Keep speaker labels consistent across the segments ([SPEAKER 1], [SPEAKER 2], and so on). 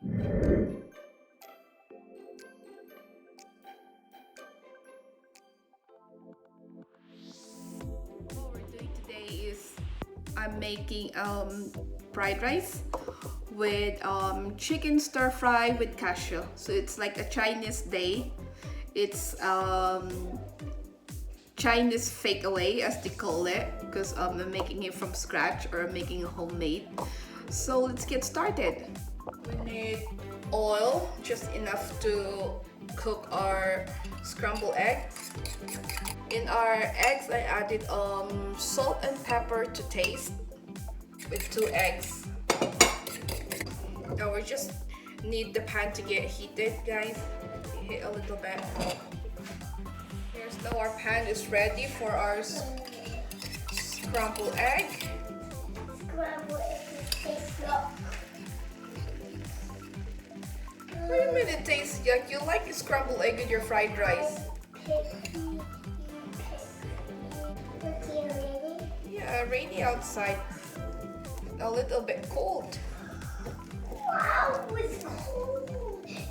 [SPEAKER 1] What we're doing today is I'm making fried rice with chicken stir fry with cashew. So it's like a Chinese day. It's Chinese fake away as they call it, because I'm making it from scratch, or I'm making it homemade. So let's get started. We need oil, just enough to cook our scrambled egg. In our eggs, I added salt and pepper to taste with 2 eggs. Now we just need the pan to get heated, guys. Hit a little bit. Here's now our pan is ready for our scrambled egg.
[SPEAKER 2] Scrambled egg tastes good.
[SPEAKER 1] What do you mean it tastes yuck? You like scrambled egg with your fried rice? Yeah, rainy outside. A little bit cold.
[SPEAKER 2] Wow, it's cold. Yay,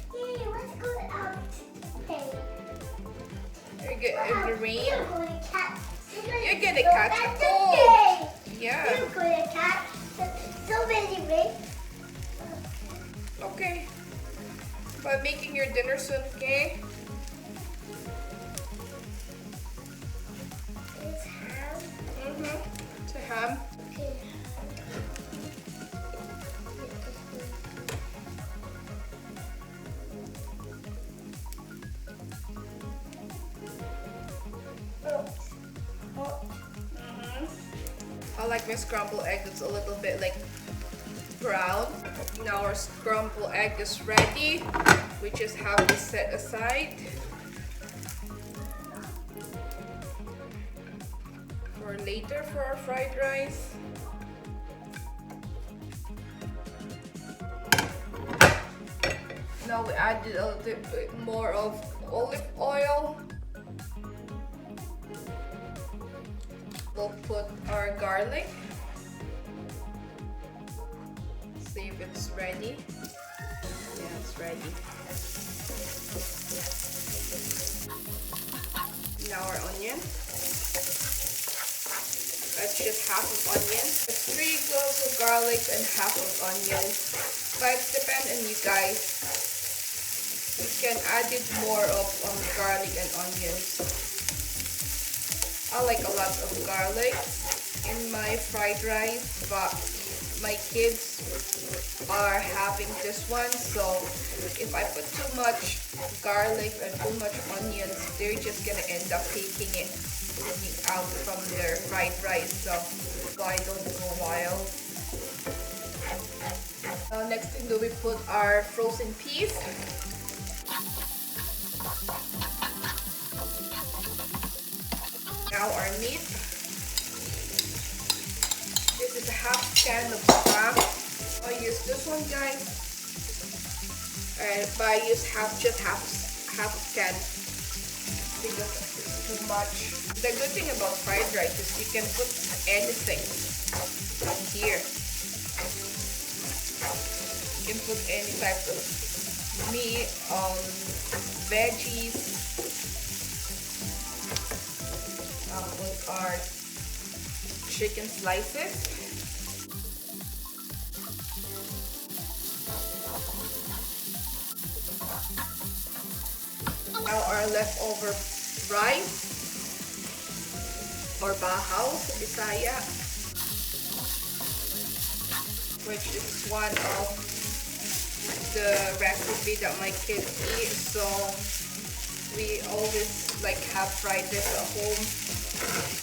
[SPEAKER 2] let's go out today.
[SPEAKER 1] In the rain,
[SPEAKER 2] You're
[SPEAKER 1] gonna catch a cold. Yeah.
[SPEAKER 2] You're gonna catch so many rain.
[SPEAKER 1] Okay. But making your dinner soon, okay?
[SPEAKER 2] It's ham.
[SPEAKER 1] It's a ham.
[SPEAKER 2] Okay.
[SPEAKER 1] I like my scrambled egg that's a little bit like brown. Now our scrambled egg is ready. We just have to set aside for later for our fried rice. Now we added a little bit more of olive oil. We'll put our garlic. See if it's ready. Yeah, it's ready. Now our onion. That's just half of onion. It's 3 cloves of garlic and half of onion. But it depends on you guys. You can add it more of garlic and onions. I like a lot of garlic in my fried rice, but my kids are having this one, so if I put too much garlic and too much onions, they're just gonna end up taking it out from their fried rice, so I don't go wild. Next thing, we put our frozen peas. Now our meat. This is a half can of spam. I use this one, guys. But I use just half a can because it's too much. The good thing about fried rice is you can put anything here. You can put any type of meat, veggies. With our chicken slices. Now our leftover rice or bahaw sa Bisaya, which is one of the recipe that my kids eat, so we always like have fried rice at home,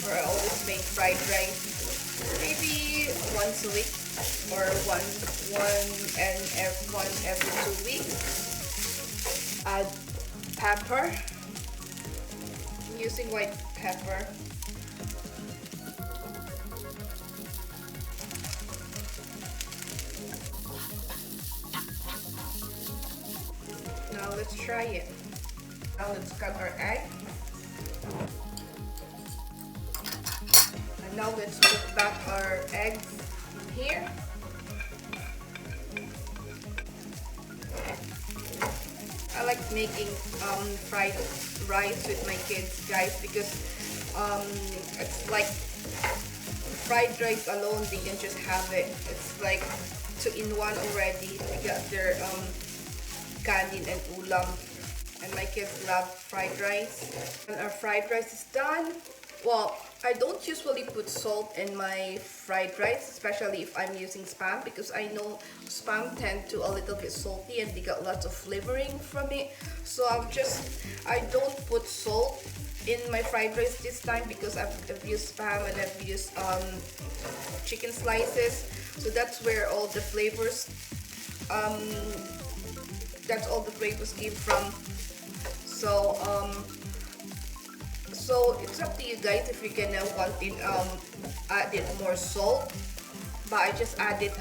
[SPEAKER 1] or I always make fried rice maybe once a week or one every 2 weeks. Add pepper. I'm using white pepper. Now let's try it. Now let's cut our egg. And now let's put back our eggs here. making fried rice with my kids, guys, because it's like fried rice alone, they can just have it. It's like 2-in-1 already. They got their kanin and ulam. And my kids love fried rice. When our fried rice is done, well, I don't usually put salt in my fried rice, especially if I'm using Spam, because I know Spam tend to a little bit salty and they got lots of flavoring from it. So I don't put salt in my fried rice this time because I've used Spam and I've used chicken slices. So that's where all the flavors came from. So it's up to you guys if you can add in more salt, but I just added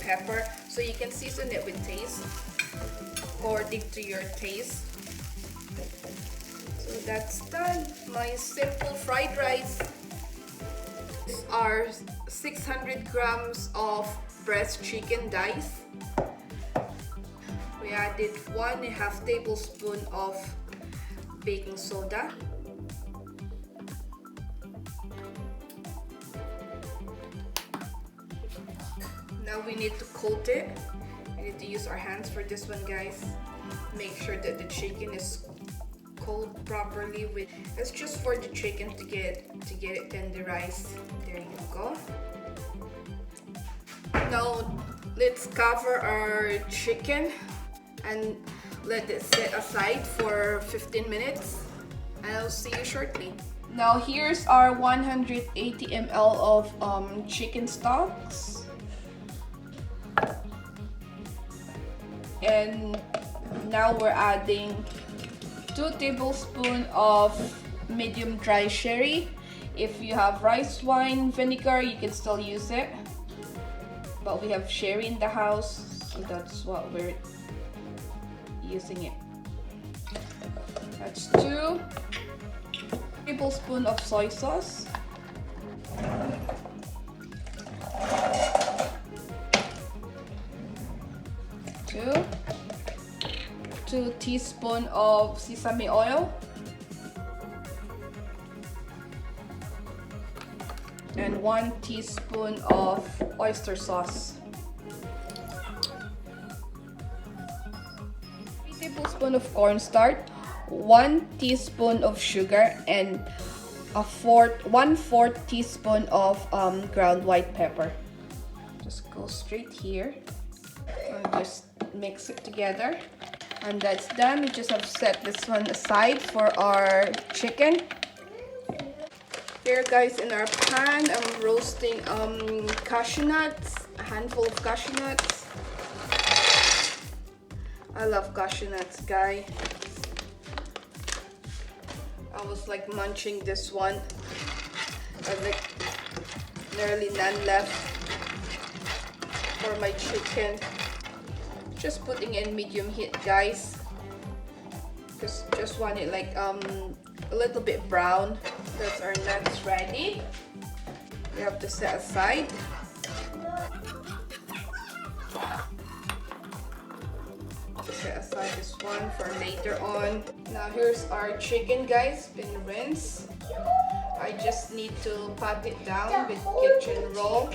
[SPEAKER 1] pepper, so you can season it with taste according to your taste. So that's done. My simple fried rice. These are 600 grams of breast chicken dice. We added 1.5 tablespoon of baking soda. Now we need to coat it. We need to use our hands for this one, guys. Make sure that the chicken is coated properly. It's just for the chicken to get it tenderized. There you go. Now let's cover our chicken and let it set aside for 15 minutes, and I'll see you shortly. Now here's our 180 ml of chicken stocks, and now we're adding 2 tablespoons of medium dry sherry. If you have rice wine vinegar, you can still use it, but we have sherry in the house, so that's what we're using it. That's 2 tablespoons of soy sauce, 2 teaspoons of sesame oil, and 1 teaspoon of oyster sauce. 3 tablespoons of cornstarch, 1 teaspoon of sugar, and 1/4 teaspoon of ground white pepper. Just go straight here and just mix it together, and that's done. We just have to set this one aside for our chicken. Here, guys, in our pan, I'm roasting cashew nuts, a handful of cashew nuts. I love cashew nuts, guys. I was like munching this one. I have like nearly none left for my chicken. Just putting in medium heat, guys. Just want it like a little bit brown. That's our nuts ready. We have to set aside. Set aside this one for later on. Now here's our chicken, guys, been rinsed. I just need to pat it down with kitchen roll.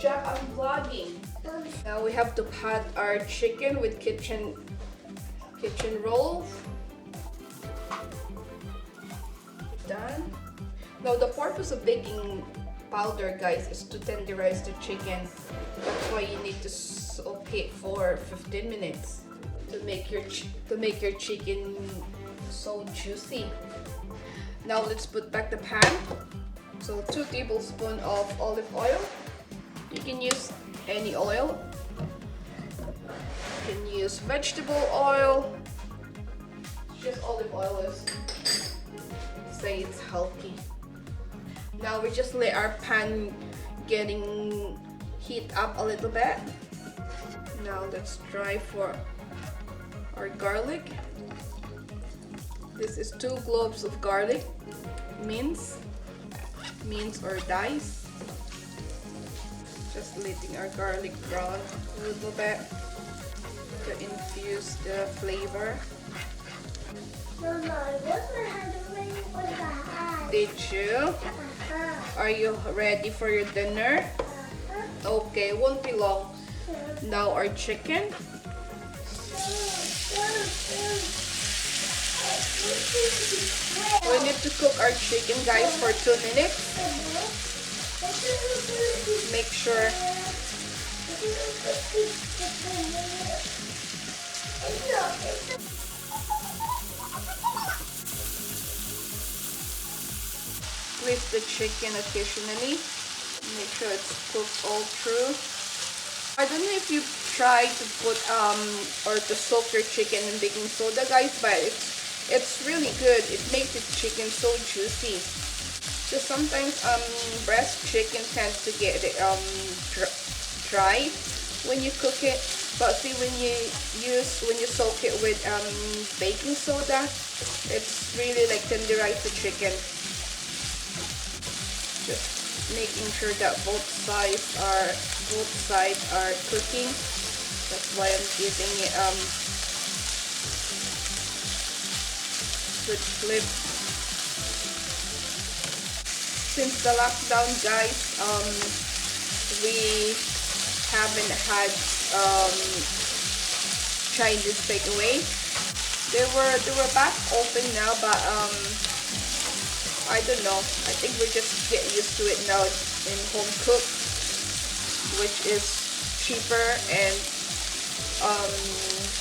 [SPEAKER 1] Jack, I'm vlogging. Now we have to pat our chicken with kitchen roll. Done. Now the purpose of baking powder, guys, is to tenderize the chicken. That's why you need to soak it for 15 minutes to make your chicken so juicy. Now let's put back the pan. So 2 tablespoons of olive oil. You can use any oil. You can use vegetable oil. Just olive oil is say it's healthy. Now we just let our pan getting heat up a little bit. Now let's try for our garlic. This is 2 cloves of garlic, minced or diced. Just letting our garlic brown a little bit. to infuse the flavor.
[SPEAKER 2] Mama, I wasn't handling with the hand.
[SPEAKER 1] Did you?
[SPEAKER 2] Uh-huh.
[SPEAKER 1] Are you ready for your dinner? Okay, won't be long. Now our chicken. We need to cook our chicken, guys, for 2 minutes. Make sure flip the chicken occasionally. Make sure it's cooked all through. I don't know if you try to put or to soak your chicken in baking soda, guys, but it's really good. It makes the chicken so juicy. So sometimes breast chicken tends to get dry when you cook it, but see, when you soak it with baking soda, it's really like tenderize the chicken. Just making sure that both sides are cooking. That's why I'm giving it good flip. Since the lockdown, guys, we haven't had Chinese takeaway. They were back open now, but I don't know. I think we just get used to it now in home cook, which is cheaper and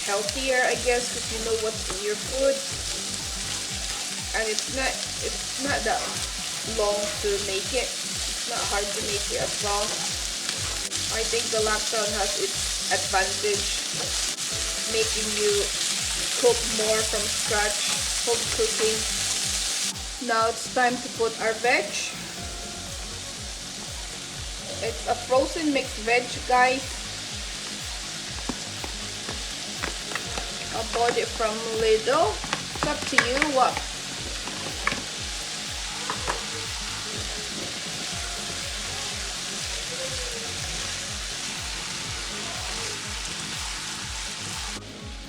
[SPEAKER 1] healthier, I guess, because you know what's in your food, and it's not that long to make it. It's not hard to make it as well. I think the lockdown has its advantage, making you cook more from scratch, home cooking. Now it's time to put our veg. It's a frozen mixed veg, guys. I bought it from Lidl. It's up to you what.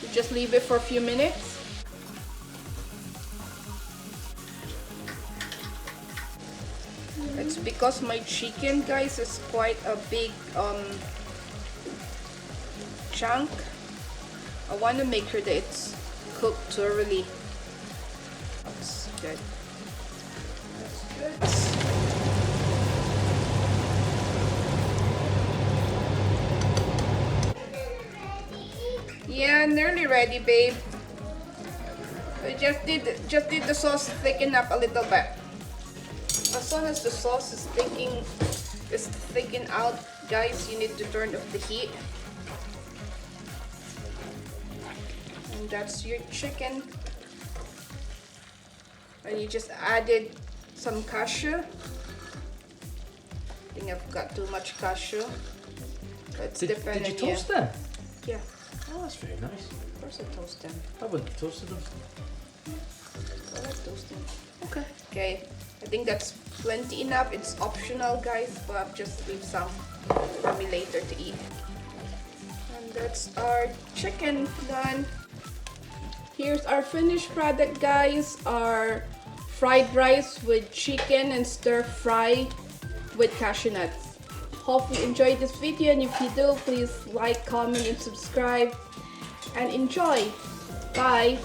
[SPEAKER 1] You just leave it for a few minutes. It's because my chicken, guys, is quite a big chunk. I want to make sure that it's cooked thoroughly. That's good. That's good. Yeah, nearly ready, babe. We just did the sauce thicken up a little bit. As soon as the sauce is thickened out, guys, you need to turn off the heat. And that's your chicken. And you just added some cashew. I think I've got too much cashew. That's different.
[SPEAKER 3] Did you toast them?
[SPEAKER 1] Yeah.
[SPEAKER 3] Oh, that's very nice.
[SPEAKER 1] Of course I toast them.
[SPEAKER 3] I wouldn't have toasted them.
[SPEAKER 1] I like toasting.
[SPEAKER 3] Okay.
[SPEAKER 1] Okay. I think that's plenty enough. It's optional, guys, but I'll just leave some for me later to eat. And that's our chicken done. Here's our finished product, guys. Our fried rice with chicken and stir fry with cashew nuts. Hope you enjoyed this video, and if you do, please like, comment, and subscribe. And enjoy. Bye.